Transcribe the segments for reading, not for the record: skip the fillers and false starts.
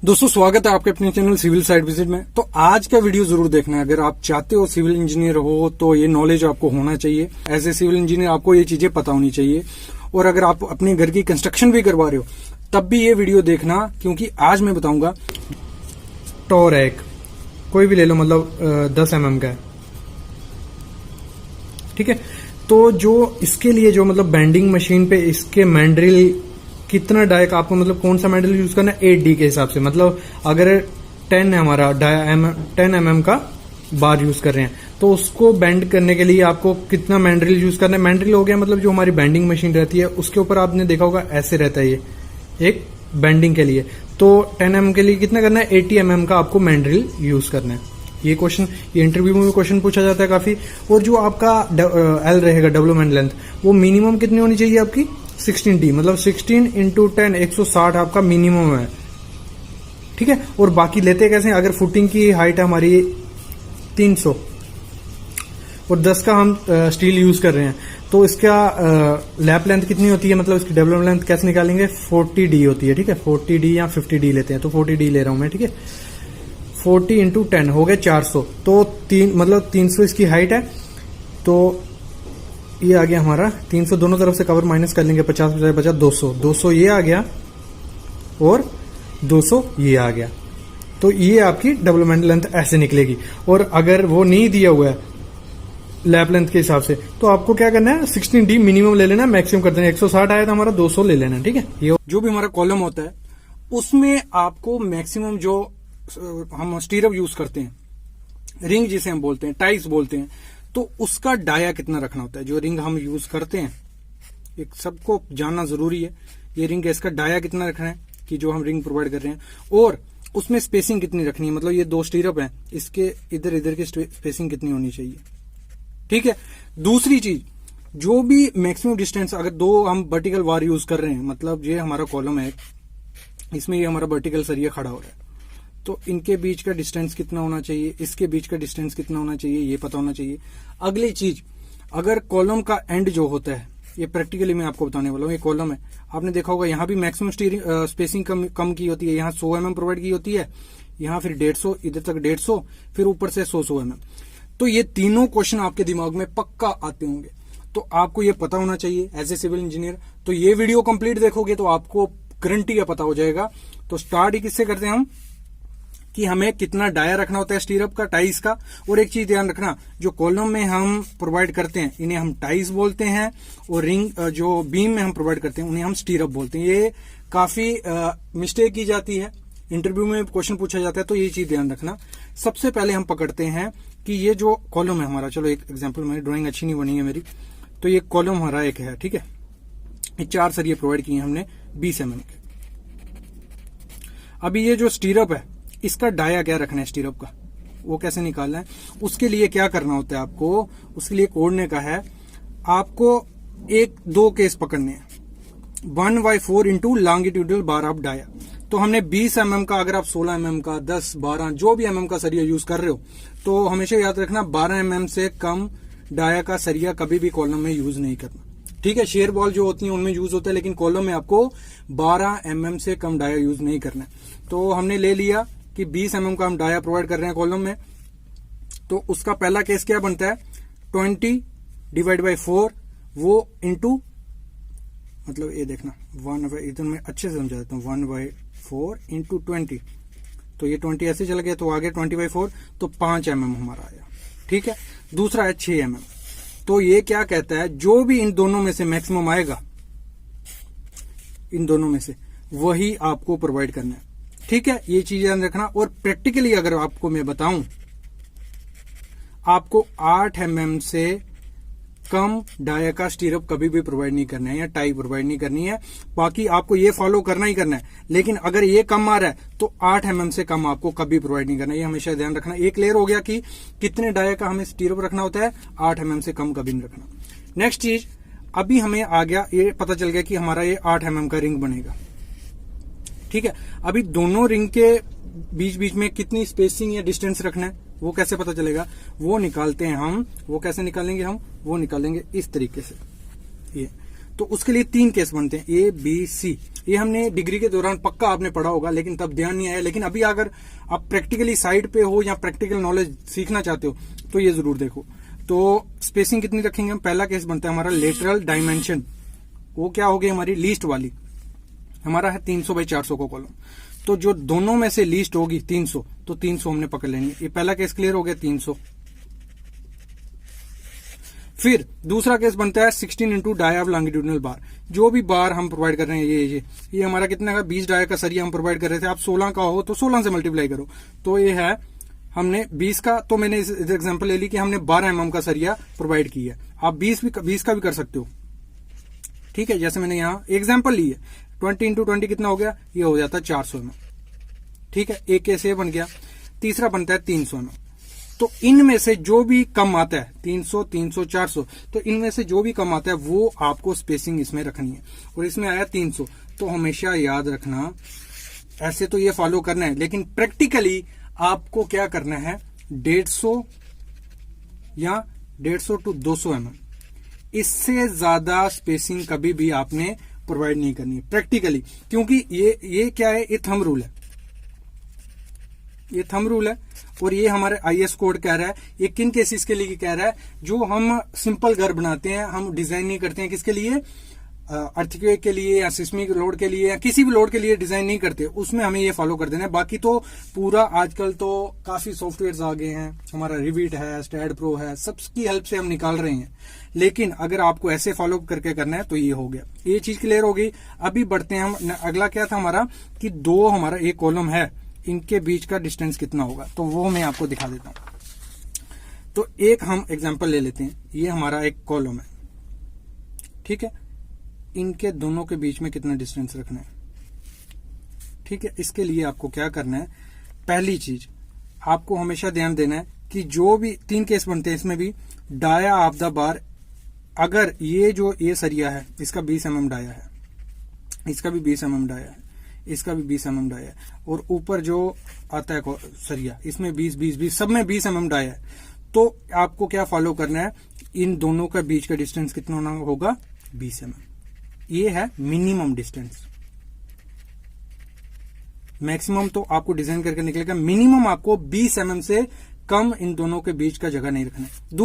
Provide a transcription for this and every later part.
दोस्तों स्वागत है आपके अपने चैनल सिविल साइट विजिट में। तो आज का वीडियो जरूर देखना है। अगर आप चाहते हो सिविल इंजीनियर हो तो ये नॉलेज आपको होना चाहिए। एज ए सिविल इंजीनियर आपको ये चीजें पता होनी चाहिए। और अगर आप अपने घर की कंस्ट्रक्शन भी करवा रहे हो तब भी ये वीडियो देखना, क्योंकि आज मैं बताऊंगा। टॉर है एक, कोई भी ले लो, मतलब 10 mm का है, ठीक है। तो जो इसके लिए जो मतलब बेंडिंग मशीन पे इसके मैंड्रिल कितना डाई का आपको मतलब कौन सा मैंड्रिल यूज करना है 8D के हिसाब से। मतलब अगर 10 है हमारा 10 mm का बार यूज कर रहे हैं तो उसको बेंड करने के लिए आपको कितना मैंड्रिल यूज करना है। मैंड्रिल हो गया मतलब जो हमारी बेंडिंग मशीन रहती है उसके ऊपर आपने देखा होगा ऐसे रहता है ये एक बेंडिंग के लिए। तो 10 mm के लिए कितना करना है 80 mm का आपको मैंड्रिल यूज करना है। ये क्वेश्चन ये इंटरव्यू में क्वेश्चन पूछा जाता है काफी। और जो आपका एल रहेगा डेवलपमेंट लेंथ वो मिनिमम कितनी होनी चाहिए आपकी 16D, मतलब 16 इंटू 10 160 आपका मिनिमम है, ठीक है। और बाकी लेते कैसे हैं, अगर फुटिंग की हाइट है हमारी 300 और 10 का हम स्टील यूज कर रहे हैं तो इसका लैप लेंथ कितनी होती है, मतलब इसकी डेवलपमेंट लेंथ कैसे निकालेंगे 40D होती है, ठीक है। 40D या 50D लेते हैं तो 40D ले रहा हूं मैं, ठीक है। 40 इंटू 10 हो गया 400। तो मतलब 300 इसकी हाइट है। तो ये आ गया हमारा 300, दोनों तरफ से कवर माइनस कर लेंगे, 50 बचा 200 ये आ गया और 200 ये आ गया। तो ये आपकी डेवलपमेंट लेंथ ऐसे निकलेगी। और अगर वो नहीं दिया हुआ है लैप लेंथ के हिसाब से तो आपको क्या करना है 16D मिनिमम ले लेना, मैक्सिमम कर देना। 160 आया तो हमारा 200 ले लेना, ठीक है। ये जो भी हमारा कॉलम होता है उसमें आपको मैक्सिमम जो हम स्टीरअप यूज करते हैं, रिंग जिसे हम बोलते हैं, टाइस बोलते हैं, तो उसका डाया कितना रखना होता है। जो रिंग हम यूज करते हैं एक सबको जानना जरूरी है। ये रिंग है, इसका डाया कितना रखना है कि जो हम रिंग प्रोवाइड कर रहे हैं, और उसमें स्पेसिंग कितनी रखनी है। मतलब ये 2 स्टीरअप हैं, इसके इधर इधर की स्पेसिंग कितनी होनी चाहिए, ठीक है। दूसरी चीज, जो भी मैक्सिमम डिस्टेंस, अगर 2 हम वर्टिकल वार यूज कर रहे हैं, मतलब ये हमारा कॉलम है, इसमें ये हमारा वर्टिकल सरिया खड़ा हो रहा है, तो इनके बीच का डिस्टेंस कितना होना चाहिए, इसके बीच का डिस्टेंस कितना होना चाहिए, ये पता होना चाहिए। अगली चीज, अगर कॉलम का एंड जो होता है, ये प्रैक्टिकली मैं आपको बताने वाला हूँ। ये कॉलम है, आपने देखा होगा यहाँ भी मैक्सिमम स्पेसिंग कम की होती है। यहाँ 100 mm प्रोवाइड की होती है, यहाँ फिर 150, इधर तक 150, फिर ऊपर से 100 mm। तो ये तीनों क्वेश्चन आपके दिमाग में पक्का आते होंगे, तो आपको ये पता होना चाहिए एज ए सिविल इंजीनियर। तो ये वीडियो कंप्लीट देखोगे तो आपको गारंटी का पता हो जाएगा। तो स्टार्ट ही किससे करते हैं हम कि हमें कितना डाया रखना होता है स्टीरअप का, टाइस का। और एक चीज ध्यान रखना, जो कॉलम में हम प्रोवाइड करते हैं इन्हें हम टाइस बोलते हैं, और रिंग जो बीम में हम प्रोवाइड करते हैं उन्हें हम स्टीरअप बोलते हैं। ये काफी मिस्टेक की जाती है, इंटरव्यू में क्वेश्चन पूछा जाता है, तो ये चीज ध्यान रखना। सबसे पहले हम पकड़ते हैं कि ये जो कॉलम है हमारा, चलो एक एग्जाम्पल, मेरी ड्राइंग अच्छी नहीं बनी है मेरी, तो ये कॉलम हमारा एक है, ठीक है। ये 4 सरिये प्रोवाइड किए हमने 20 mm के। अभी ये जो स्टीरअप है इसका डाया क्या रखना है स्टीरअप का, वो कैसे निकालना है, उसके लिए क्या करना होता है आपको, उसके लिए कोडने का है आपको 1-2 केस पकड़ने हैं। 1/4 into longitudinal bar of dia. तो हमने 20 mm का, अगर आप 16 mm का, 10, 12 जो भी mm का सरिया यूज कर रहे हो, तो हमेशा याद रखना 12 mm से कम डाया का सरिया कभी भी कॉलम में यूज नहीं करना, ठीक है। शेयर बॉल जो होती है उनमें यूज होता है, लेकिन कॉलम में आपको 12 mm से कम डाया यूज नहीं करना है। तो हमने ले लिया कि 20 mm का हम डाया प्रोवाइड कर रहे हैं कॉलम में, तो उसका पहला केस क्या बनता है 20/4, वो इंटू, मतलब ये देखना 1/, मैं अच्छे से समझा देता हूँ, 1/4 इंटू 20, तो ये 20 ऐसे चला गया तो आगे 20/4, तो 5 mm हमारा आया, ठीक है। दूसरा है 6 mm। तो ये क्या कहता है, जो भी इन दोनों में से मैक्सिमम आएगा, इन दोनों में से वही आपको प्रोवाइड करना है, ठीक है। ये चीज ध्यान रखना। और प्रैक्टिकली अगर आपको मैं बताऊं, आपको 8 mm से कम डाया का स्टीरअप कभी भी प्रोवाइड नहीं करना है, या टाई प्रोवाइड नहीं करनी है। बाकी आपको ये फॉलो करना ही करना है, लेकिन अगर ये कम आ रहा है तो 8 mm से कम आपको कभी प्रोवाइड नहीं करना है। ये हमेशा ध्यान रखना। एक क्लियर हो गया कि कितने डाया का हमें स्टीरअप रखना होता है, 8 mm से कम कभी नहीं रखना। नेक्स्ट चीज, अभी हमें आ गया, ये पता चल गया कि हमारा ये 8 mm का रिंग बनेगा, ठीक है। अभी दोनों रिंग के बीच बीच में कितनी स्पेसिंग या डिस्टेंस रखना है वो कैसे पता चलेगा, वो निकालते हैं हम। वो कैसे निकालेंगे हम, वो निकालेंगे इस तरीके से। ये तो उसके लिए 3 केस बनते हैं, ए बी सी। ये हमने डिग्री के दौरान पक्का आपने पढ़ा होगा, लेकिन तब ध्यान नहीं आया। लेकिन अभी अगर आप प्रैक्टिकली साइड पे हो या प्रैक्टिकल नॉलेज सीखना चाहते हो तो ये जरूर देखो। तो स्पेसिंग कितनी रखेंगे हम? पहला केस बनता है हमारा लेटरल डायमेंशन, वो क्या होगी हमारी लीस्ट वाली, हमारा है 300 बाई 400 का कॉलम। तो जो दोनों में से लीस्ट होगी 300, तो 300 हमने पकड़ लेनी है। ये पहला केस क्लियर हो गया 300। फिर दूसरा केस बनता है 16 इंटू डाया ऑफ लॉन्गिट्यूडनल बार। जो भी बार हम प्रोवाइड कर रहे हैं, ये हमारा कितना का 20 डाया का सरिया हम प्रोवाइड कर रहे थे। आप 16 का हो तो 16 से मल्टीप्लाई करो, तो ये है हमने 20 का। तो मैंने इस एग्जांपल ले ली कि हमने 12 mm का सरिया प्रोवाइड किया। आप 20 का भी कर सकते हो, ठीक है। जैसे मैंने यहाँ एग्जाम्पल ली है, 20 इंटू 20 कितना हो गया? ये हो जाता है 400 mm, ठीक है। एक केस ये बन गया। तीसरा बनता है 300 mm। तो इनमें से जो भी कम आता है 300, 300, 400, तो इनमें से जो भी कम आता है वो आपको स्पेसिंग इसमें रखनी है। और इसमें आया 300, तो हमेशा याद रखना, ऐसे तो ये फॉलो करना है, लेकिन प्रैक्टिकली आपको क्या करना है, 150 या 150 to 200 mm, इससे ज्यादा स्पेसिंग कभी भी आपने प्रोवाइड नहीं करनी है प्रैक्टिकली। क्योंकि ये क्या है, ये थंब रूल है, ये थंब रूल है। और ये हमारे आईएस कोड कह रहा है। ये किन केसेस के लिए कह रहा है? जो हम सिंपल घर बनाते हैं, हम डिजाइन नहीं करते हैं, किसके लिए? अर्थक्वेक के लिए या सिस्मिक लोड के लिए या किसी भी लोड के लिए डिजाइन नहीं करते, उसमें हमें ये फॉलो कर देना है। बाकी तो पूरा आजकल तो काफी सॉफ्टवेयर्स आ गए हैं, हमारा रिविट है, स्टैड प्रो है, सबकी हेल्प से हम निकाल रहे हैं। लेकिन अगर आपको ऐसे फॉलो करके करना है तो ये हो गया, ये चीज क्लियर हो गई। अभी बढ़ते हैं हम, अगला क्या था हमारा कि दो हमारा एक कॉलम है, इनके बीच का डिस्टेंस कितना होगा, तो वो मैं आपको दिखा देता हूं। तो एक हम एग्जांपल ले लेते हैं, ये हमारा एक कॉलम है, ठीक है। इनके दोनों के बीच में कितना डिस्टेंस रखना है, ठीक है। इसके लिए आपको क्या करना है, पहली चीज आपको हमेशा ध्यान देना है कि जो भी 3 केस बनते हैं इसमें भी, डाया ऑफ द बार, अगर ये सरिया है, इसका 20 mm डाया है, इसका भी 20 mm डाया है, इसका भी 20 mm डाया है, और ऊपर जो आता है सरिया, इसमें 20 सब में 20 mm डाया है। तो आपको क्या फॉलो करना है, इन दोनों का बीच का डिस्टेंस कितना होना होगा? 20 mm। ये है मिनिमम डिस्टेंस। मैक्सिमम तो आपको डिजाइन करके निकलेगा, मिनिमम आपको 20 mm से कम इन दोनों के बीच का जगह नहीं रखना है।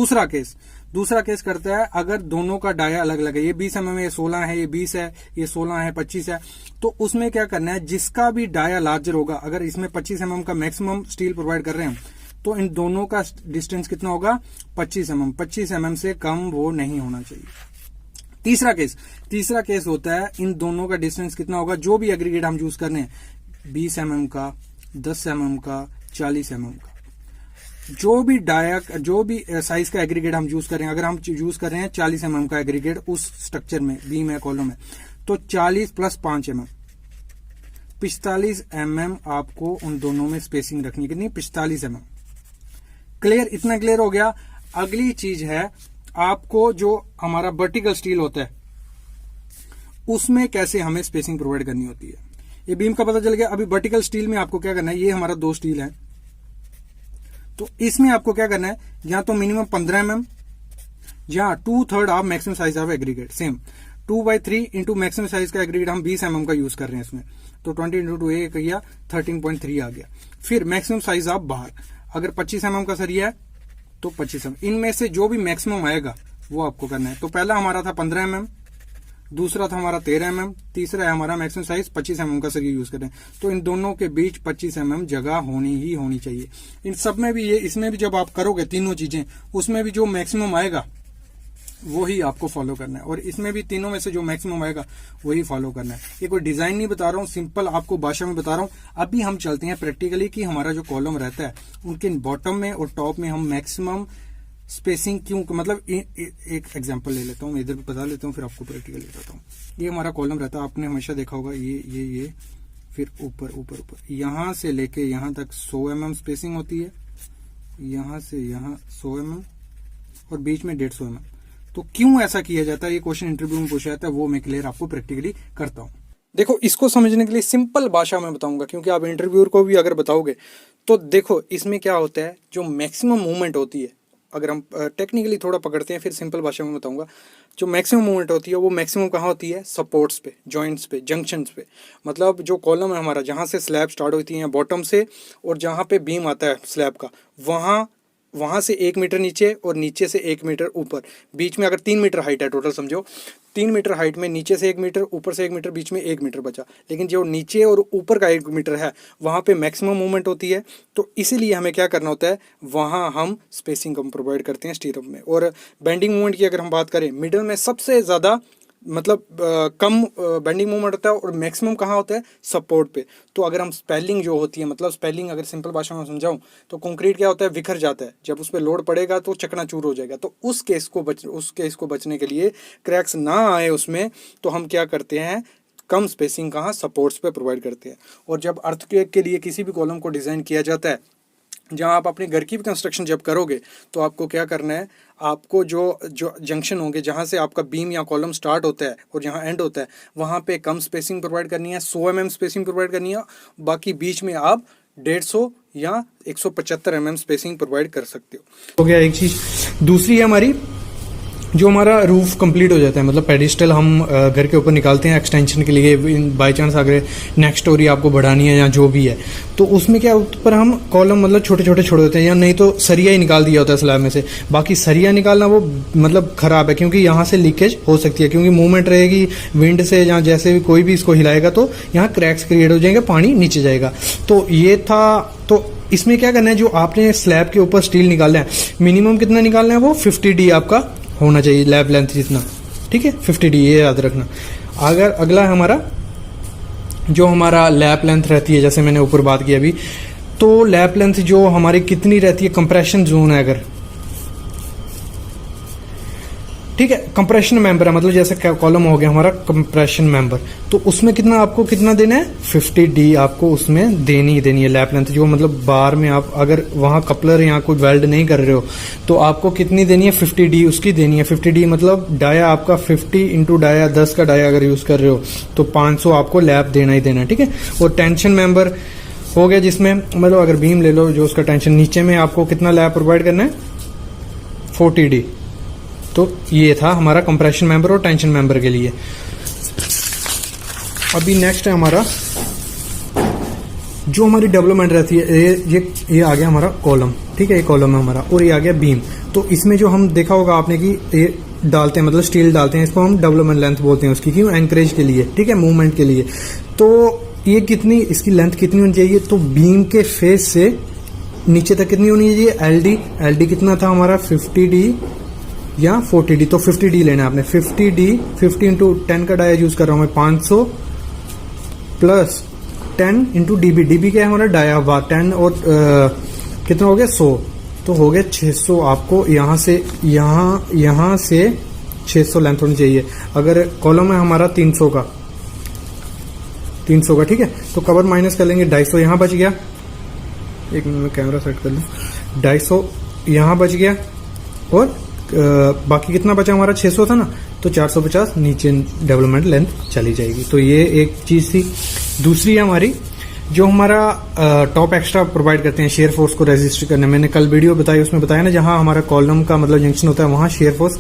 दूसरा केस करता है अगर दोनों का डाया अलग अलग है, ये 20 mm है, ये 16 है, ये 20 है, ये 16 है, 25 है, तो उसमें क्या करना है, जिसका भी डाया लार्जर होगा, अगर इसमें 25 mm का मैक्सिमम स्टील प्रोवाइड कर रहे हैं तो इन दोनों का डिस्टेंस कितना होगा? 25 mm। 25 mm से कम वो नहीं होना चाहिए। तीसरा केस होता है इन दोनों का डिस्टेंस कितना होगा, जो भी एग्रीगेट हम यूज कर रहे हैं, 20 mm का, 10 mm का, 40 mm का, जो भी साइज का एग्रीगेट हम यूज कर रहे हैं। अगर हम यूज कर रहे हैं 40 mm का एग्रीगेट उस स्ट्रक्चर में, बीम है, कॉलम है, तो 40 + 5 mm, 45 mm आपको उन दोनों में स्पेसिंग रखनी है। कितनी? 45 mm। क्लियर? इतना क्लियर हो गया। अगली चीज है, आपको जो हमारा वर्टिकल स्टील होता है उसमें कैसे हमें स्पेसिंग प्रोवाइड करनी होती है। ये बीम का पता चल गया। अभी वर्टिकल स्टील में आपको क्या करना है, ये हमारा 2 स्टील है, तो इसमें आपको क्या करना है, या तो मिनिमम 15 mm या 2/3 of maximum size of aggregate, same 2/3 into maximum size का एग्रीगेट हम 20 mm का यूज कर रहे हैं इसमें, तो 20 इंटू 2 ये किया 13.3 आ गया। फिर मैक्सिमम साइज ऑफ बार, अगर 25 mm का सरिया है तो 25 mm, इनमें से जो भी मैक्सिमम आएगा वो आपको करना है। तो पहला हमारा था 15 mm, दूसरा था हमारा 13 mm, तीसरा है हमारा मैक्सिमम साइज 25 mm का सरिया यूज करें। तो इन दोनों के बीच 25 mm जगह होनी चाहिए। इन सब में भी इसमें भी जब आप करोगे तीनों चीजें, उसमें भी जो मैक्सिमम आएगा वो ही आपको फॉलो करना है, और इसमें भी तीनों में से जो मैक्सिमम आएगा वही फॉलो करना है। ये कोई डिजाइन नहीं बता रहा हूँ, सिंपल आपको भाषा में बता रहा हूँ। अभी हम चलते हैं प्रैक्टिकली कि हमारा जो कॉलम रहता है उनके बॉटम में और टॉप में हम मैक्सिमम स्पेसिंग क्यों, मतलब एक एग्जांपल ले लेता हूँ, मैं इधर भी बता लेता हूँ, फिर आपको प्रैक्टिकली बताता हूँ। ये हमारा कॉलम रहता है, आपने हमेशा देखा होगा, ये फिर ऊपर यहाँ से लेके यहाँ तक 100 mm स्पेसिंग होती है, यहाँ से यहाँ 100 mm और बीच में 150 mm। तो क्यों ऐसा किया जाता है, ये क्वेश्चन इंटरव्यू में पूछा जाता है, वो मैं क्लियर आपको प्रैक्टिकली करता हूँ। देखो, इसको समझने के लिए सिंपल भाषा में बताऊंगा, क्योंकि आप इंटरव्यूअर को भी अगर बताओगे तो देखो इसमें क्या होता है, जो मैक्सिमम मूवमेंट होती है, अगर हम टेक्निकली थोड़ा पकड़ते हैं, फिर सिंपल भाषा में बताऊंगा। जो मैक्सिमम मूवमेंट होती है वो मैक्सिमम कहाँ होती है? सपोर्ट्स पे, जॉइंट्स पे, जंक्शंस पे। मतलब जो कॉलम है हमारा, जहाँ से स्लैब स्टार्ट होती है बॉटम से, और जहाँ पे बीम आता है स्लैब का, वहाँ से 1 मीटर नीचे और नीचे से 1 मीटर ऊपर, बीच में अगर 3 मीटर हाइट है टोटल, समझो 3 मीटर हाइट में नीचे से 1 मीटर, ऊपर से 1 मीटर, बीच में 1 मीटर बचा। लेकिन जो नीचे और ऊपर का 1 मीटर है वहाँ पे मैक्सिमम मूवमेंट होती है। तो इसीलिए हमें क्या करना होता है, वहाँ हम स्पेसिंग कम प्रोवाइड करते हैं स्टीरअप में। और बेंडिंग मूवमेंट की अगर हम बात करें, मिडल में सबसे ज़्यादा मतलब कम बेंडिंग मूवमेंट होता है, और मैक्सिमम कहाँ होता है? सपोर्ट पे। तो अगर हम स्पेलिंग जो होती है, मतलब स्पेलिंग अगर सिंपल भाषा में समझाऊं तो कंक्रीट क्या होता है? बिखर जाता है, जब उस पर लोड पड़ेगा तो चकनाचूर हो जाएगा। तो उस केस को बचने के लिए, क्रैक्स ना आए उसमें, तो हम क्या करते हैं, कम स्पेसिंग कहाँ? सपोर्ट्स पे प्रोवाइड करते हैं। और जब अर्थक्वेक के लिए किसी भी कॉलम को डिज़ाइन किया जाता है, जहाँ आप अपने घर की भी कंस्ट्रक्शन जब करोगे, तो आपको क्या करना है, आपको जो जंक्शन होंगे, जहाँ से आपका बीम या कॉलम स्टार्ट होता है और जहाँ एंड होता है, वहाँ पे कम स्पेसिंग प्रोवाइड करनी है, 100 mm स्पेसिंग प्रोवाइड करनी है। बाकी बीच में आप 150 या 175 mm स्पेसिंग प्रोवाइड कर सकते हो गया एक चीज। दूसरी है हमारी, जो हमारा रूफ कंप्लीट हो जाता है, मतलब पेडिस्टल हम घर के ऊपर निकालते हैं एक्सटेंशन के लिए, बाय चांस अगर नेक्स्ट स्टोरी आपको बढ़ानी है या जो भी है, तो उसमें क्या ऊपर हम कॉलम मतलब छोटे छोटे छोड़ देते हैं, या नहीं तो सरिया ही निकाल दिया होता है स्लैब में से। बाकी सरिया निकालना वो मतलब खराब है, क्योंकि यहाँ से लीकेज हो सकती है, क्योंकि मूवमेंट रहेगी विंड से, या जैसे भी कोई भी इसको हिलाएगा तो यहाँ क्रैक्स क्रिएट हो जाएंगे, पानी नीचे जाएगा। तो ये था। तो इसमें क्या करना है, जो आपने स्लैब के ऊपर स्टील निकालना है, मिनिमम कितना निकालना है, वो 50D आपका होना चाहिए, लैब लेंथ जितना, ठीक है, 50D, ये याद रखना। अगर अगला है हमारा, जो हमारा लैप लेंथ रहती है, जैसे मैंने ऊपर बात की अभी, तो लैप लेंथ जो हमारी कितनी रहती है, कंप्रेशन जोन है अगर, ठीक है, कंप्रेशन मेंबर है, मतलब जैसे कॉलम हो गया हमारा कंप्रेशन मेंबर, तो उसमें कितना देना है, 50D आपको उसमें देनी ही देनी है लैप लेंथ। जो मतलब बार में आप अगर वहां कपलर या कोई वेल्ड नहीं कर रहे हो, तो आपको कितनी देनी है, 50D उसकी देनी है। 50D मतलब डाया आपका 50 इंटू डाया 10 का डाया अगर यूज कर रहे हो, तो 500 आपको लैप देना ही देना है, ठीक है। और टेंशन मेंबर हो गया, जिसमें मतलब अगर बीम ले लो, जो उसका टेंशन, नीचे में आपको कितना लैप प्रोवाइड करना है, 40D। तो ये था हमारा कंप्रेशन मेंबर और टेंशन मेंबर के लिए। अभी नेक्स्ट है हमारा, जो हमारी डेवलपमेंट रहती है, ये आ गया हमारा कॉलम, ठीक है, ये कॉलम है हमारा, और ये आ गया बीम। तो इसमें जो हम देखा होगा आपने कि ये डालते हैं, मतलब स्टील डालते हैं, इसको हम डेवलपमेंट लेंथ बोलते हैं उसकी, क्यों, एंकरेज के लिए, ठीक है, मूवमेंट के लिए। तो ये कितनी, इसकी लेंथ कितनी होनी चाहिए, तो बीम के फेस से नीचे तक कितनी होनी चाहिए, एलडी कितना था हमारा, 50D या 40D। तो 50D लेना है आपने, 50D, 50 इंटू 10 का डाया यूज कर रहा हूं मैं, 500 प्लस 10 इंटू डीबी, डीबी क्या है हमारा, डाया बार, 10 और कितना हो गया, 100, तो हो गया 600। आपको यहाँ से 600 लेंथ होनी चाहिए। अगर कॉलम है हमारा 300 का, ठीक है, तो कवर माइनस कर लेंगे, 250 यहाँ बच गया, एक मिनट में कैमरा सेट कर लूँ, 250 यहाँ बच गया, और बाकी कितना बचा हमारा, 600 था ना, तो 450 नीचे डेवलपमेंट लेंथ चली जाएगी। तो ये एक चीज थी। दूसरी है हमारी, जो हमारा टॉप एक्स्ट्रा प्रोवाइड करते हैं शेयर फोर्स को रेजिस्ट करने। मैंने कल वीडियो बताई, उसमें बताया ना, जहां हमारा कॉलम का मतलब जंक्शन होता है, वहां शेयर फोर्स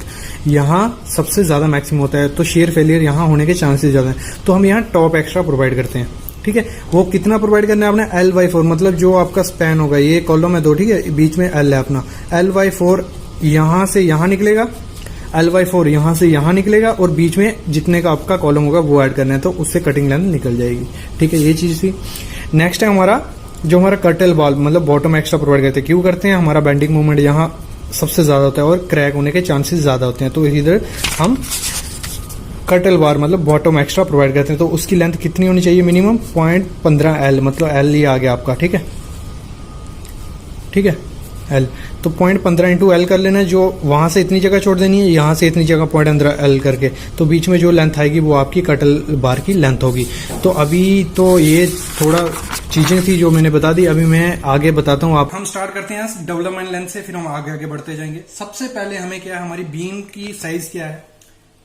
यहाँ सबसे ज्यादा मैक्सिमम होता है, तो शेयर फेलियर यहाँ होने के चांसेस ज्यादा हैं। तो हम यहाँ टॉप एक्स्ट्रा प्रोवाइड करते हैं, ठीक है। वो कितना प्रोवाइड करना है आपने, L/4, मतलब जो आपका स्पैन होगा, ये कॉलम है 2, ठीक है, बीच में L है अपना, L/4 यहां से यहां निकलेगा, L/4 यहां से यहां निकलेगा, और बीच में जितने का आपका कॉलम होगा वो ऐड करना है, तो उससे कटिंग लेंथ निकल जाएगी, ठीक है, ये चीज थी। नेक्स्ट है हमारा, जो हमारा कर्टल वाल्व, मतलब बॉटम एक्स्ट्रा प्रोवाइड करते हैं। क्यों करते हैं, हमारा बेंडिंग मूवमेंट यहाँ सबसे ज्यादा होता है और क्रैक होने के चांसेस ज्यादा होते हैं, तो इधर हम कर्टल बार मतलब बॉटम एक्स्ट्रा प्रोवाइड करते हैं। तो उसकी लेंथ कितनी होनी चाहिए, मिनिमम 0.15 L, मतलब L ही आ गया आपका, ठीक है, L। तो 0.15 इंटू L कर लेना है, जो वहां से इतनी जगह छोड़ देनी है, यहाँ से इतनी जगह 0.15 L करके, तो बीच में जो लेंथ आएगी वो आपकी कटल बार की लेंथ होगी। तो अभी तो ये थोड़ा चीजें थी जो मैंने बता दी, अभी मैं आगे बताता हूँ। हम स्टार्ट करते हैं डेवलपमेंट लेंथ से, फिर हम आगे बढ़ते जाएंगे। सबसे पहले हमें क्या है, हमारी बीम की साइज क्या है,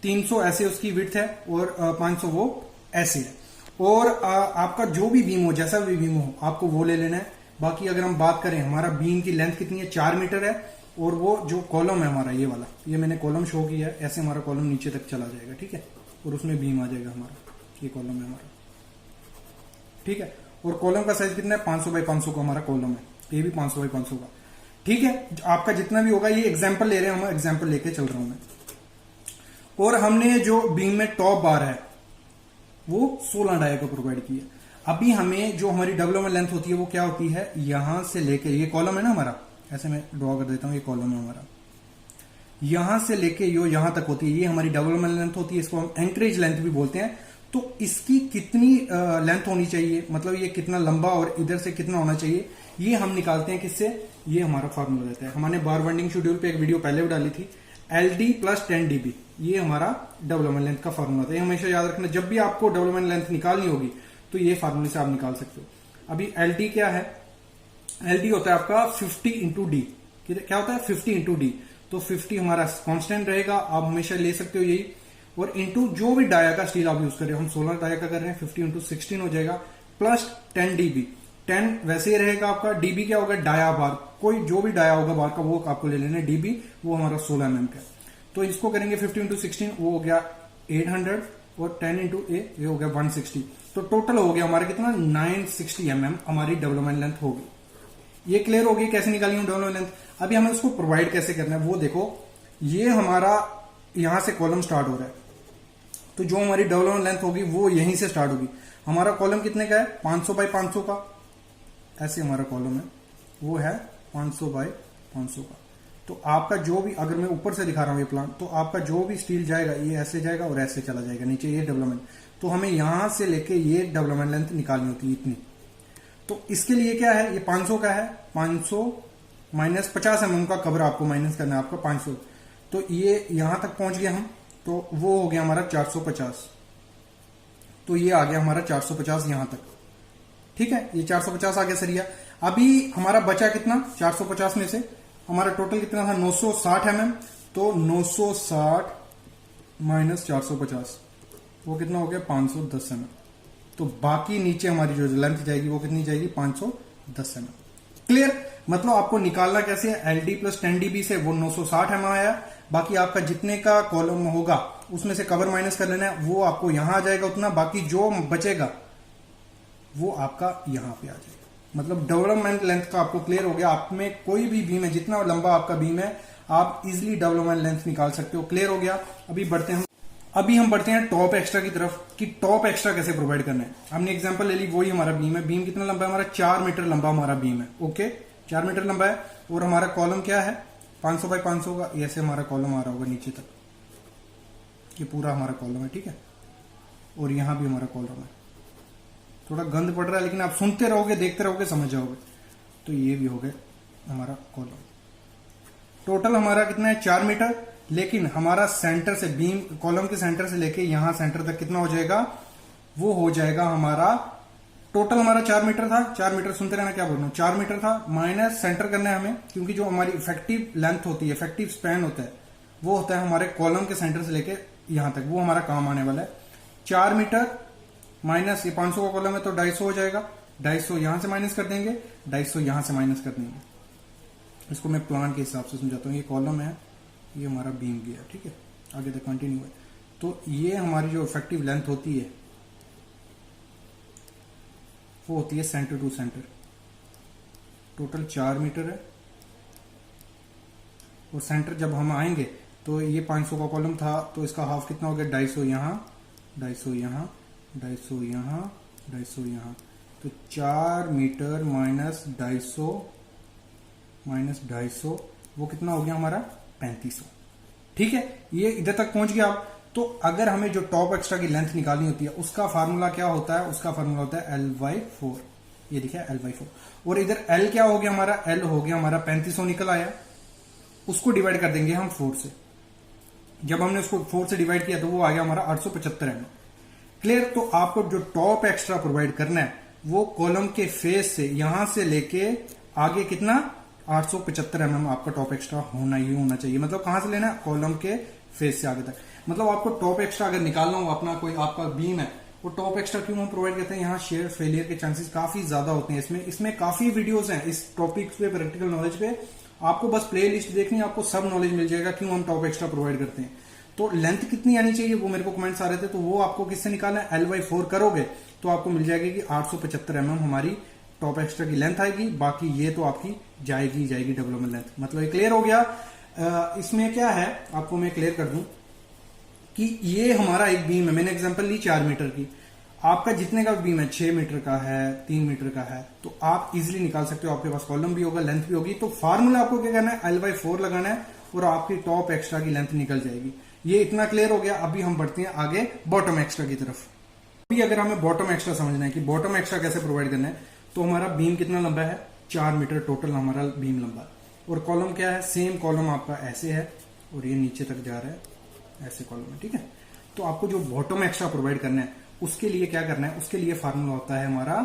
300 ऐसे उसकी विड्थ है, और 500 वो ऐसे है। और आपका जो भी बीम हो, जैसा भी बीम हो, आपको वो ले लेना है। बाकी अगर हम बात करें, हमारा बीम की लेंथ कितनी है, 4 मीटर है, और वो जो कॉलम है हमारा ये वाला, ये मैंने कॉलम शो किया है, ऐसे हमारा कॉलम नीचे तक चला जाएगा, ठीक है, और उसमें बीम आ जाएगा हमारा, ये कॉलम है हमारा, ठीक है। और कॉलम का साइज कितना है, 500 बाई 500 का हमारा कॉलम है, ये भी 500 बाई 500 का, ठीक है। आपका जितना भी होगा, ये एग्जाम्पल ले रहे हैं हम, एग्जाम्पल लेके चल रहा हूं मैं। और हमने जो बीम में टॉप बार है वो 16 डाया का प्रोवाइड किया। अभी हमें जो हमारी डेवलपमेंट लेंथ होती है वो क्या होती है, यहां से लेके, ये कॉलम है ना हमारा, ऐसे मैं ड्रॉ कर देता हूं, ये कॉलम है हमारा, यहां से लेके यो यहां तक होती है, ये हमारी डेवलपमेंट लेंथ होती है, इसको हम एंकरेज लेंथ भी बोलते हैं। तो इसकी कितनी लेंथ होनी चाहिए, मतलब ये कितना लंबा और इधर से कितना होना चाहिए, ये हम निकालते हैं किससे, ये हमारा फार्मूला रहता है। हमने बार बेंडिंग शेड्यूल पे एक वीडियो पहले भी डाली थी, LD प्लस 10 dB, ये हमारा डेवलपमेंट लेंथ का फार्मूला था। ये हमेशा याद रखना, जब भी आपको डेवलपमेंट लेंथ निकालनी होगी तो ये फार्मूले से आप निकाल सकते हो। अभी LD क्या है, LD होता है आपका 50 इंटू डी, क्या होता है 50 इंटू डी, तो 50 हमारा कांस्टेंट रहेगा, आप हमेशा ले सकते हो यही, और इंटू जो भी डाया का स्टील आप यूज कर रहे हो, हम 16 डाया का कर रहे हैं, 50 इंटू 16 हो जाएगा, प्लस 10 dB, 10 वैसे ही रहेगा आपका, डीबी क्या होगा, डाया बार, कोई जो भी डाया होगा बार का वो आपको ले लेना है, डीबी वो हमारा 16 mm का। तो इसको करेंगे 50 इंटू 16, वो हो गया 800, और 10 इंटू ए ये हो गया 160, तो टोटल हो गया हमारा कितना 960 mm हमारी डेवलपमेंट लेंथ होगी। ये क्लियर होगी कैसे निकालनी है डेवलपमेंट लेंथ। अभी हमें उसको प्रोवाइड कैसे करना है वो देखो, ये हमारा यहां से कॉलम स्टार्ट हो रहा है, तो जो हमारी डेवलपमेंट लेंथ होगी वो यहीं से स्टार्ट होगी। हमारा कॉलम कितने का है, 500 बाई 500 का, ऐसे हमारा कॉलम है, वो है 500 बाई 500 का। तो आपका जो भी, अगर मैं ऊपर से दिखा रहा हूं ये प्लान, तो आपका जो भी स्टील जाएगा ये ऐसे जाएगा और ऐसे चला जाएगा नीचे, ये डेवलपमेंट। तो हमें यहां से लेके ये डेवलपमेंट लेंथ निकालनी होती है इतनी। तो इसके लिए क्या है, ये 500 का है, 500 माइनस 50 mm का कवर आपको माइनस करना है आपका 500, तो ये यहां तक पहुंच गया हम, तो वो हो गया हमारा 450, तो ये आ गया हमारा 450 यहां तक, ठीक है, ये 450 आ गया सरिया। अभी हमारा बचा कितना, 450 में से हमारा टोटल कितना था 960 mm, तो 960 माइनस 450 वो कितना हो गया 510 mm। तो बाकी नीचे हमारी जो लेंथ जाएगी वो कितनी जाएगी 510 mm। क्लियर, मतलब आपको निकालना कैसे है, LD प्लस 10 dB से वो 960 mm आया, बाकी आपका जितने का कॉलम होगा उसमें से कवर माइनस कर लेना है, वो आपको यहां आ जाएगा उतना, बाकी जो बचेगा वो आपका यहां पे आ जाएगा। मतलब डेवलपमेंट लेंथ का आपको क्लियर हो गया, आप में कोई भी बीम है, जितना लंबा आपका बीम है आप इजिली डेवलपमेंट लेंथ निकाल सकते हो। क्लियर हो गया। अभी हम बढ़ते हैं टॉप एक्स्ट्रा की तरफ, कि टॉप एक्स्ट्रा कैसे प्रोवाइड करना है। हमने एग्जांपल ले ली, वही हमारा बीम है, बीम कितना लंबा है हमारा 4 मीटर लंबा हमारा बीम है, ओके 4 मीटर लंबा है, और हमारा कॉलम क्या है 500 बाई 500 का, ऐसे हमारा कॉलम आ रहा होगा नीचे तक, ये पूरा हमारा कॉलम है, ठीक है, और यहां भी हमारा कॉलम है। थोड़ा गंद पड़ रहा है लेकिन आप सुनते रहोगे देखते रहोगे समझ जाओगे। तो ये भी हो गया हमारा कॉलम। टोटल हमारा कितना है 4 मीटर, लेकिन हमारा सेंटर से बीम कॉलम के सेंटर से लेके यहां सेंटर तक कितना हो जाएगा, वो हो जाएगा हमारा टोटल हमारा 4 मीटर था, 4 मीटर सुनते रहना क्या बोल रहा हूं, 4 मीटर था, माइनस सेंटर करना है हमें, क्योंकि जो हमारी इफेक्टिव लेंथ होती है, इफेक्टिव स्पैन होता है, वो होता है हमारे कॉलम के सेंटर से लेके यहां तक, वो हमारा काम आने वाला है। 4 मीटर माइनस ये 500 का कॉलम है तो 250 हो जाएगा, 250 यहां से माइनस कर देंगे, 250 यहां से माइनस कर देंगे। इसको मैं प्लान के हिसाब से समझाता हूँ। ये कॉलम है, ये हमारा बीम गया, ठीक है, आगे तक कंटिन्यू है। तो ये हमारी जो इफेक्टिव लेंथ होती है वो होती है centre to centre. Total 4 metre है, और सेंटर जब हम आएंगे तो ये 500 का कॉलम था, तो इसका हाफ कितना हो गया 250 यहां, 250 यहां, 250 यहां, 250 यहां, तो 4 मीटर माइनस 250 वो कितना हो गया हमारा 3500, ठीक है। ये इधर तक पहुंच गया आप। तो अगर हमें जो टॉप एक्स्ट्रा की लेंथ निकालनी होती है उसका फार्मूला क्या होता है, उसका फार्मूला होता है L/4, ये देखिए L/4, और इधर L क्या हो गया हमारा, L हो गया हमारा 3500 निकल आया, उसको डिवाइड कर देंगे हम 4 से। जब हमने उसको 4 से डिवाइड किया तो वो आ गया हमारा 875 mm। क्लियर। तो आपको जो टॉप एक्स्ट्रा प्रोवाइड करना है वो कॉलम के फेस से यहां से लेके आगे कितना 875 mm आपका टॉप एक्स्ट्रा होना ही होना चाहिए। मतलब कहां से लेना है, कॉलम के फेस से आगे तक। मतलब आपको टॉप एक्स्ट्रा अगर निकालना हो, अपना कोई आपका बीम है, वो टॉप एक्स्ट्रा क्यों हम प्रोवाइड करते हैं, यहाँ शेयर फेलियर के चांसेस काफी ज्यादा होते हैं। इसमें काफी वीडियोस हैं इस टॉपिक पे, प्रैक्टिकल नॉलेज पे, आपको बस प्ले लिस्ट देखनी है, आपको सब नॉलेज मिल जाएगा क्यों हम टॉप एक्स्ट्रा प्रोवाइड करते हैं। तो लेंथ कितनी आनी चाहिए वो मेरे को कमेंट्स आ रहे थे, तो वो आपको किससे निकालना है, L/4 करोगे तो आपको मिल जाएगी कि 875 mm हमारी टॉप एक्स्ट्रा की लेंथ आएगी। बाकी ये तो आपकी जाएगी डेवलपमेंट लेंथ। मतलब ये क्लियर हो गया। इसमें क्या है आपको मैं क्लियर कर दूं कि ये हमारा एक बीम है, मैंने एग्जांपल ली 4 मीटर की, आपका जितने का बीम है 6 मीटर का है, 3 मीटर का है, तो आप इजिली निकाल सकते हो। आपके पास कॉलम भी होगा, लेंथ भी होगी, तो फार्मूला आपको क्या करना है, L/4 लगाना है और आपकी टॉप एक्स्ट्रा की लेंथ निकल जाएगी। ये इतना क्लियर हो गया। अभी हम बढ़ते हैं आगे बॉटम एक्स्ट्रा की तरफ। अभी अगर हमें बॉटम एक्स्ट्रा समझना है कि बॉटम एक्स्ट्रा कैसे प्रोवाइड करना है, तो हमारा बीम कितना लंबा है, 4 मीटर टोटल हमारा बीम लंबा है। और कॉलम क्या है, सेम कॉलम आपका ऐसे है और ये नीचे तक जा रहा है, ऐसे कॉलम है, ठीक है। तो आपको जो बॉटम एक्स्ट्रा प्रोवाइड करना है उसके लिए क्या करना है, उसके लिए फार्मूला होता है हमारा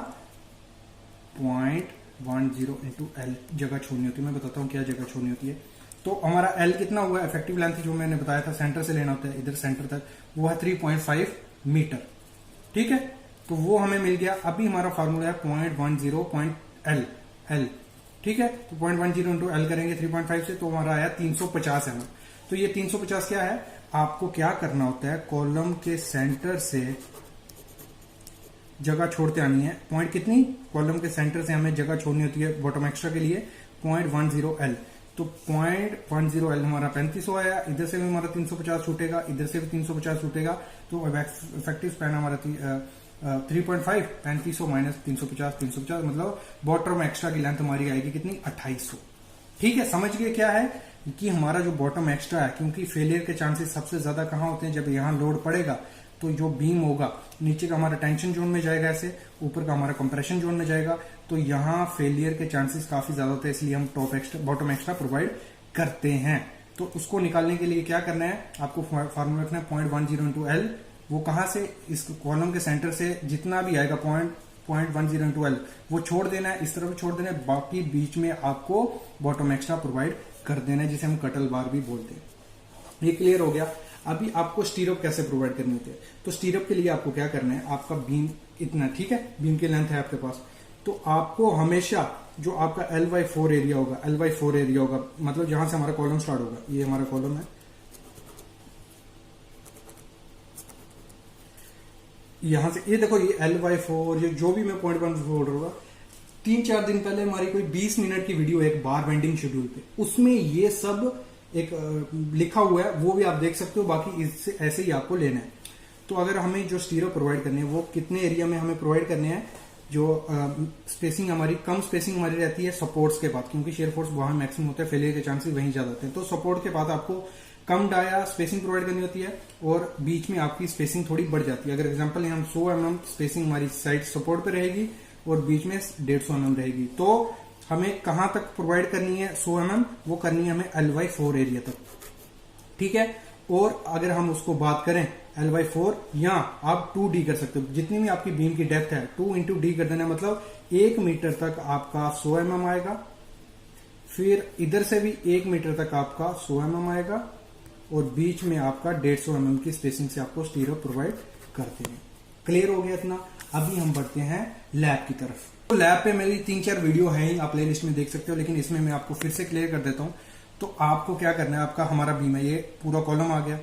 0.10 into L। जगह छोड़नी होती है, मैं बताता हूं क्या जगह छोड़नी होती है। तो हमारा L कितना हुआ, इफेक्टिव लेंथ जो मैंने बताया था सेंटर से लेना होता है इधर सेंटर तक, वो है 3.5 मीटर, ठीक है। तो वो हमें मिल गया। अभी हमारा फार्मूला है 0.10 L, ठीक है। तो 0.10 into L करेंगे 3.5 से, तो हमारा आया 350 mm। तो ये 350 क्या है, आपको क्या करना होता है, कॉलम के सेंटर से जगह छोड़ते आनी है। पॉइंट कितनी, कॉलम के सेंटर से हमें जगह छोड़नी होती है बॉटम एक्स्ट्रा के लिए 0.10 L। तो 0.10 L हमारा 3500 आया, इधर से भी हमारा 350 छूटेगा, इधर से भी 350 छूटेगा, तो इफेक्टिव स्पैन हमारा 3.5, 3500 माइनस 350 मतलब बॉटम एक्स्ट्रा की लेंथ हमारी आएगी कितनी, 2800। ठीक है, समझ गए क्या है कि हमारा जो बॉटम एक्स्ट्रा है, क्योंकि फेलियर के चांसेस सबसे ज्यादा कहां होते हैं, जब यहां लोड पड़ेगा तो जो बीम होगा नीचे का हमारा टेंशन जोन में जाएगा, ऐसे ऊपर का हमारा कंप्रेशन जोन में जाएगा, तो यहाँ फेलियर के चांसेस काफी ज्यादा होते हैं, इसलिए हम top extra bottom extra provide करते हैं। तो उसको निकालने के लिए क्या करना है, आपको फार्मूला रखना है 0.10 into L। वो कहां से, इस कॉलम के सेंटर से जितना भी आएगा 0.10 into L वो छोड़ देना है, इस तरफ छोड़ देना है, बाकी बीच में आपको बॉटम एक्स्ट्रा प्रोवाइड कर देना है, जिसे हम कटल बार भी बोलते हैं। ये क्लियर हो गया। अभी आपको स्टीरअप कैसे प्रोवाइड करनी होती है, तो स्टीरअप के लिए आपको क्या करना है, आपका बीम इतना, ठीक है, बीम की लेंथ है आपके पास, तो आपको हमेशा जो आपका L/4 एरिया होगा, L/4 एरिया होगा, मतलब जहां से हमारा कॉलम स्टार्ट होगा, ये हमारा कॉलम है, यहां से ये देखो, ये L/4 जो भी मैं 0.1 बोल रहा हूँ, 3-4 दिन पहले हमारी कोई 20 मिनट की वीडियो है एक बार बेंडिंग शेड्यूल पे, उसमें ये सब एक लिखा हुआ है, वो भी आप देख सकते हो। बाकी इससे ऐसे ही आपको लेना है। तो अगर हमें जो स्टीरो प्रोवाइड करने हैं वो कितने एरिया में हमें प्रोवाइड करने हैं, जो स्पेसिंग हमारी कम स्पेसिंग हमारी रहती है सपोर्ट्स के बाद, क्योंकि शेयर फोर्स वहां मैक्सिमम होता है, फेलियर के चांसेस वहीं ज्यादा होते हैं। तो सपोर्ट के बाद आपको कम डाया स्पेसिंग प्रोवाइड करनी होती है और बीच में आपकी स्पेसिंग थोड़ी बढ़ जाती है। अगर एग्जाम्पल हम 100 mm स्पेसिंग हमारी साइड सपोर्ट पे रहेगी और बीच में 150 mm रहेगी, तो हमें कहां तक प्रोवाइड करनी है 100 mm, वो करनी है हमें L/4 एरिया तक, ठीक है। और अगर हम उसको बात करें L/4, या आप 2D कर सकते हो, जितनी भी आपकी बीम की डेप्थ है 2 into D कर देना, मतलब 1 मीटर तक आपका 100 mm आएगा, फिर इधर से भी 1 मीटर तक आपका 100 mm आएगा, और बीच में आपका 150 mm की स्पेसिंग से आपको स्टीरो प्रोवाइड करते हैं। क्लियर हो गया इतना। अभी हम बढ़ते हैं लैब की तरफ। तो लैब पे मेरी 3-4 वीडियो है ही, आप प्ले लिस्ट में देख सकते हो, लेकिन इसमें मैं आपको फिर से क्लियर कर देता हूं। तो आपको क्या करना है, आपका हमारा बीम है, ये पूरा कॉलम आ गया,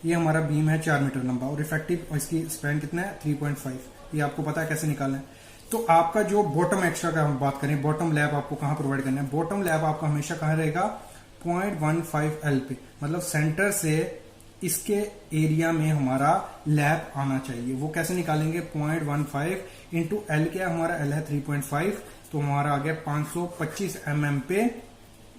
ये हमारा बीम है 4 मीटर लंबा और इफेक्टिव इसकी स्पैन कितना है 3.5, ये आपको पता है कैसे निकालना है। तो आपका जो बॉटम एक्स्ट्रा का हम बात करें, बॉटम लैब आपको कहां प्रोवाइड करना है, बॉटम लैब आपका हमेशा कहां रहेगा 0.15 L पे, मतलब सेंटर से इसके एरिया में हमारा लैब आना चाहिए। वो कैसे निकालेंगे, 0.15 into L, क्या हमारा L है 3.5, तो हमारा आ गया 525 mm पे,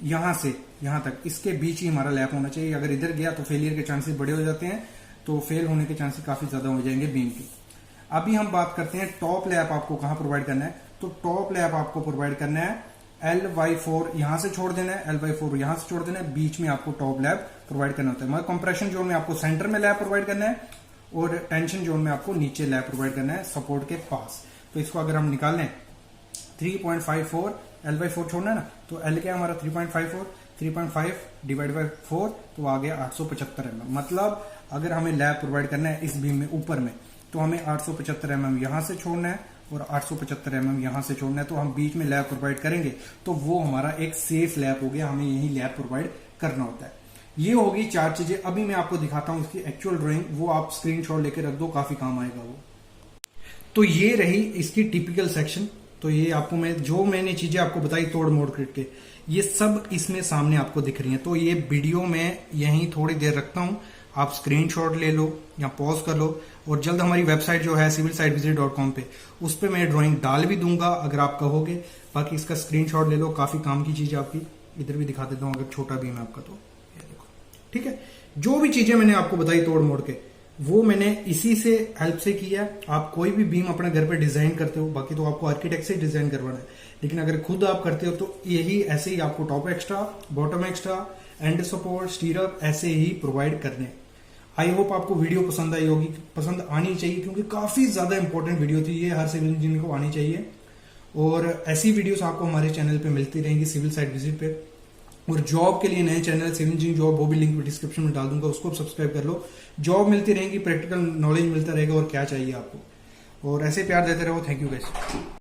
यहां से यहां तक इसके बीच ही हमारा लैप होना चाहिए। अगर इधर गया तो फेलियर के चांसेस बड़े हो जाते हैं, तो फेल होने के चांसेस काफी ज्यादा हो जाएंगे बीम की। अभी हम बात करते हैं टॉप लैप आपको कहां प्रोवाइड करना है। तो टॉप लैप आपको प्रोवाइड करना है L/4, यहां से छोड़ देना है, L/4 यहां से छोड़ देना है, बीच में आपको टॉप लैप प्रोवाइड करना होता है। मतलब कंप्रेशन जोन में आपको सेंटर में लैप प्रोवाइड करना है और टेंशन जोन में आपको नीचे लैप प्रोवाइड करना है सपोर्ट के पास। तो इसको अगर हम निकाल लें 3.54, L/4 छोड़ना है ना, तो L क्या हमारा 3.54, 3.5 डिवाइड बाई 4, तो आ गया 875 mm। मतलब अगर हमें लैब प्रोवाइड करना है इस बीम में ऊपर में, तो हमें 875 mm यहां से छोड़ना है और 875 mm यहाँ से छोड़ना है, तो हम बीच में लैब प्रोवाइड करेंगे तो वो हमारा एक सेफ लैब हो गया, हमें यही लैब प्रोवाइड करना होता है। ये होगी 4 चीजें। अभी मैं आपको दिखाता हूँ इसकी एक्चुअल ड्राइंग, वो आप स्क्रीनशॉट लेके रख दो, काफी काम आएगा वो। तो ये रही इसकी टिपिकल सेक्शन। तो ये आपको मैंने चीजें आपको बताई तोड़ मोड़ करके, ये सब इसमें सामने आपको दिख रही हैं। तो ये वीडियो मैं यहीं थोड़ी देर रखता हूं, आप स्क्रीनशॉट ले लो या पॉज कर लो, और जल्द हमारी वेबसाइट जो है civilsitevisit.com पे, उस पे मैं ड्राइंग डाल भी दूंगा अगर आप कहोगे। बाकी इसका स्क्रीनशॉट ले लो, काफी काम की चीज है आपकी। इधर भी दिखा देता हूं अगर छोटा भी है आपका, तो ये देखो, ठीक है। जो भी चीजें मैंने आपको बताई तोड़ मोड़ के, वो मैंने इसी से हेल्प से किया। आप कोई भी बीम अपने घर पे डिजाइन करते हो, बाकी तो आपको आर्किटेक्ट से डिजाइन करवाना है, लेकिन अगर खुद आप करते हो तो यही ऐसे ही आपको top extra, bottom extra, and support, स्टीरअप ऐसे ही प्रोवाइड करने। आई होप आपको वीडियो पसंद आई होगी, पसंद आनी चाहिए, क्योंकि काफी ज्यादा इंपॉर्टेंट वीडियो थी ये, हर सिविल इंजीनियर को आनी चाहिए। और ऐसी वीडियोस आपको हमारे चैनल पे मिलती रहेंगी सिविल साइट विजिट पे। और जॉब के लिए नए चैनल सिविल इंजीनियरिंग जॉब, वो भी लिंक डिस्क्रिप्शन में डाल दूंगा, उसको सब्सक्राइब कर लो। जॉब मिलती रहेगी, प्रैक्टिकल नॉलेज मिलता रहेगा, और क्या चाहिए आपको। और ऐसे प्यार देते रहो। Thank you guys.